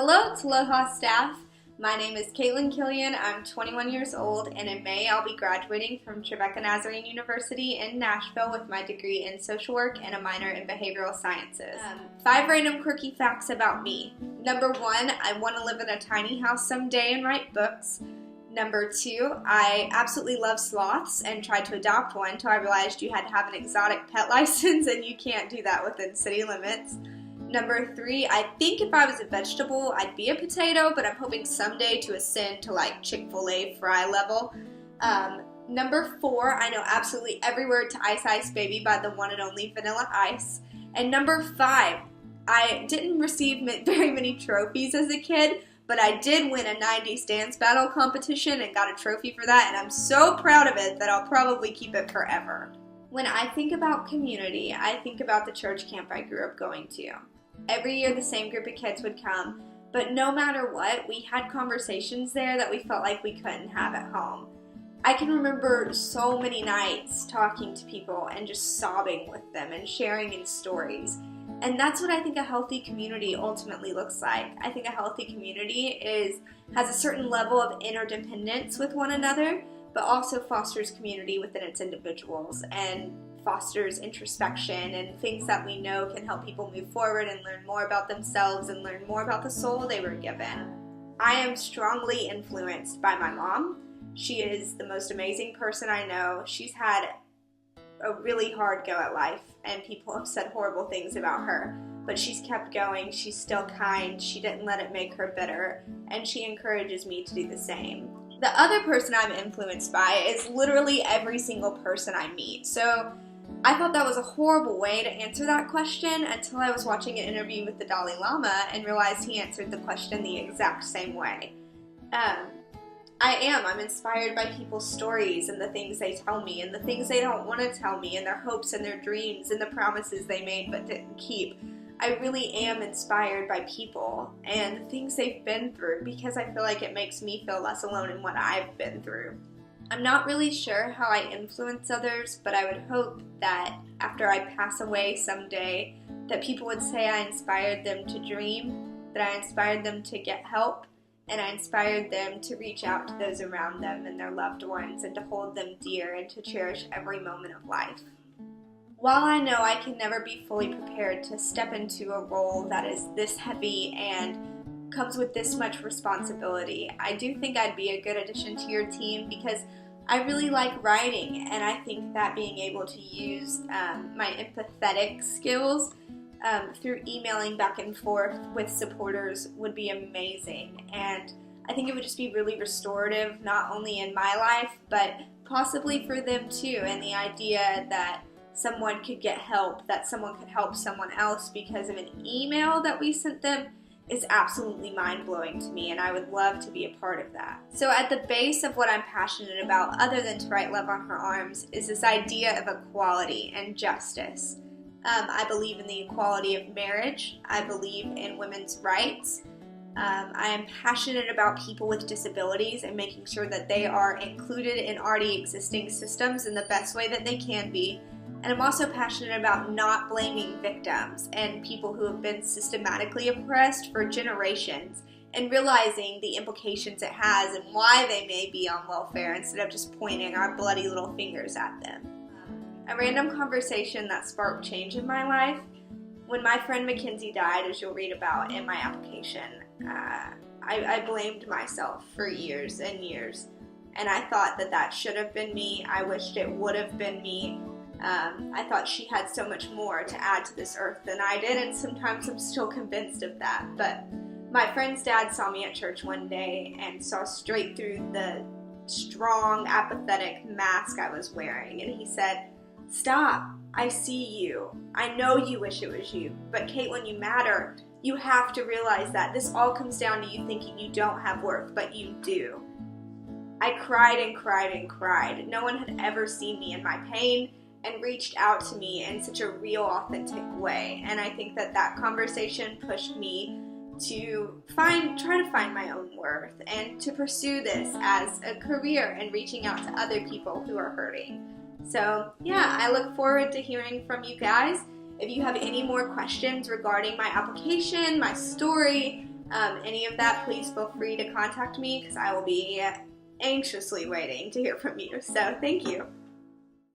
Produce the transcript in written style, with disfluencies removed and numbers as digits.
Hello, TWLOHA staff. My name is Caitlin Killian. I'm 21 years old, and in May I'll be graduating from Trevecca Nazarene University in Nashville with my degree in social work and a minor in behavioral sciences. 5 random quirky facts about me. Number 1, I want to live in a tiny house someday and write books. Number 2, I absolutely love sloths and tried to adopt one until I realized you had to have an exotic pet license and you can't do that within city limits. Number 3, I think if I was a vegetable, I'd be a potato, but I'm hoping someday to ascend to like Chick-fil-A fry level. Number 4, I know absolutely every word to Ice Ice Baby by the one and only Vanilla Ice. And number 5, I didn't receive very many trophies as a kid, but I did win a 90s dance battle competition and got a trophy for that, and I'm so proud of it that I'll probably keep it forever. When I think about community, I think about the church camp I grew up going to. Every year the same group of kids would come, but no matter what, we had conversations there that we felt like we couldn't have at home. I can remember so many nights talking to people and just sobbing with them and sharing in stories. And that's what I think a healthy community ultimately looks like. I think a healthy community has a certain level of interdependence with one another, but also fosters community within its individuals and fosters introspection and things that we know can help people move forward and learn more about themselves and learn more about the soul they were given. I am strongly influenced by my mom. She is the most amazing person I know. She's had a really hard go at life and people have said horrible things about her, but she's kept going. She's still kind. She didn't let it make her bitter, and she encourages me to do the same. The other person I'm influenced by is literally every single person I meet. So I thought that was a horrible way to answer that question until I was watching an interview with the Dalai Lama and realized he answered the question the exact same way. I'm inspired by people's stories and the things they tell me and the things they don't want to tell me and their hopes and their dreams and the promises they made but didn't keep. I really am inspired by people and the things they've been through because I feel like it makes me feel less alone in what I've been through. I'm not really sure how I influence others, but I would hope that after I pass away someday, that people would say I inspired them to dream, that I inspired them to get help, and I inspired them to reach out to those around them and their loved ones and to hold them dear and to cherish every moment of life. While I know I can never be fully prepared to step into a role that is this heavy and comes with this much responsibility, I do think I'd be a good addition to your team because I really like writing, and I think that being able to use my empathetic skills through emailing back and forth with supporters would be amazing. And I think it would just be really restorative, not only in my life, but possibly for them too. And the idea that someone could get help, that someone could help someone else because of an email that we sent them is absolutely mind-blowing to me, and I would love to be a part of that. So at the base of what I'm passionate about, other than to write Love on Her Arms, is this idea of equality and justice. I believe in the equality of marriage. I believe in women's rights. I am passionate about people with disabilities and making sure that they are included in already existing systems in the best way that they can be. And I'm also passionate about not blaming victims and people who have been systematically oppressed for generations and realizing the implications it has and why they may be on welfare instead of just pointing our bloody little fingers at them. A random conversation that sparked change in my life. When my friend Mackenzie died, as you'll read about in my application, I blamed myself for years and years. And I thought that should have been me. I wished it would have been me. I thought she had so much more to add to this earth than I did, and sometimes I'm still convinced of that. But my friend's dad saw me at church one day and saw straight through the strong, apathetic mask I was wearing, and he said, "Stop, I see you. I know you wish it was you, but Caitlin, you matter. You have to realize that this all comes down to you thinking you don't have worth, but you do." I cried and cried and cried. No one had ever seen me in my pain and reached out to me in such a real, authentic way. And I think that conversation pushed me to try to find my own worth and to pursue this as a career and reaching out to other people who are hurting. So yeah, I look forward to hearing from you guys. If you have any more questions regarding my application, my story, any of that, please feel free to contact me because I will be anxiously waiting to hear from you. So thank you.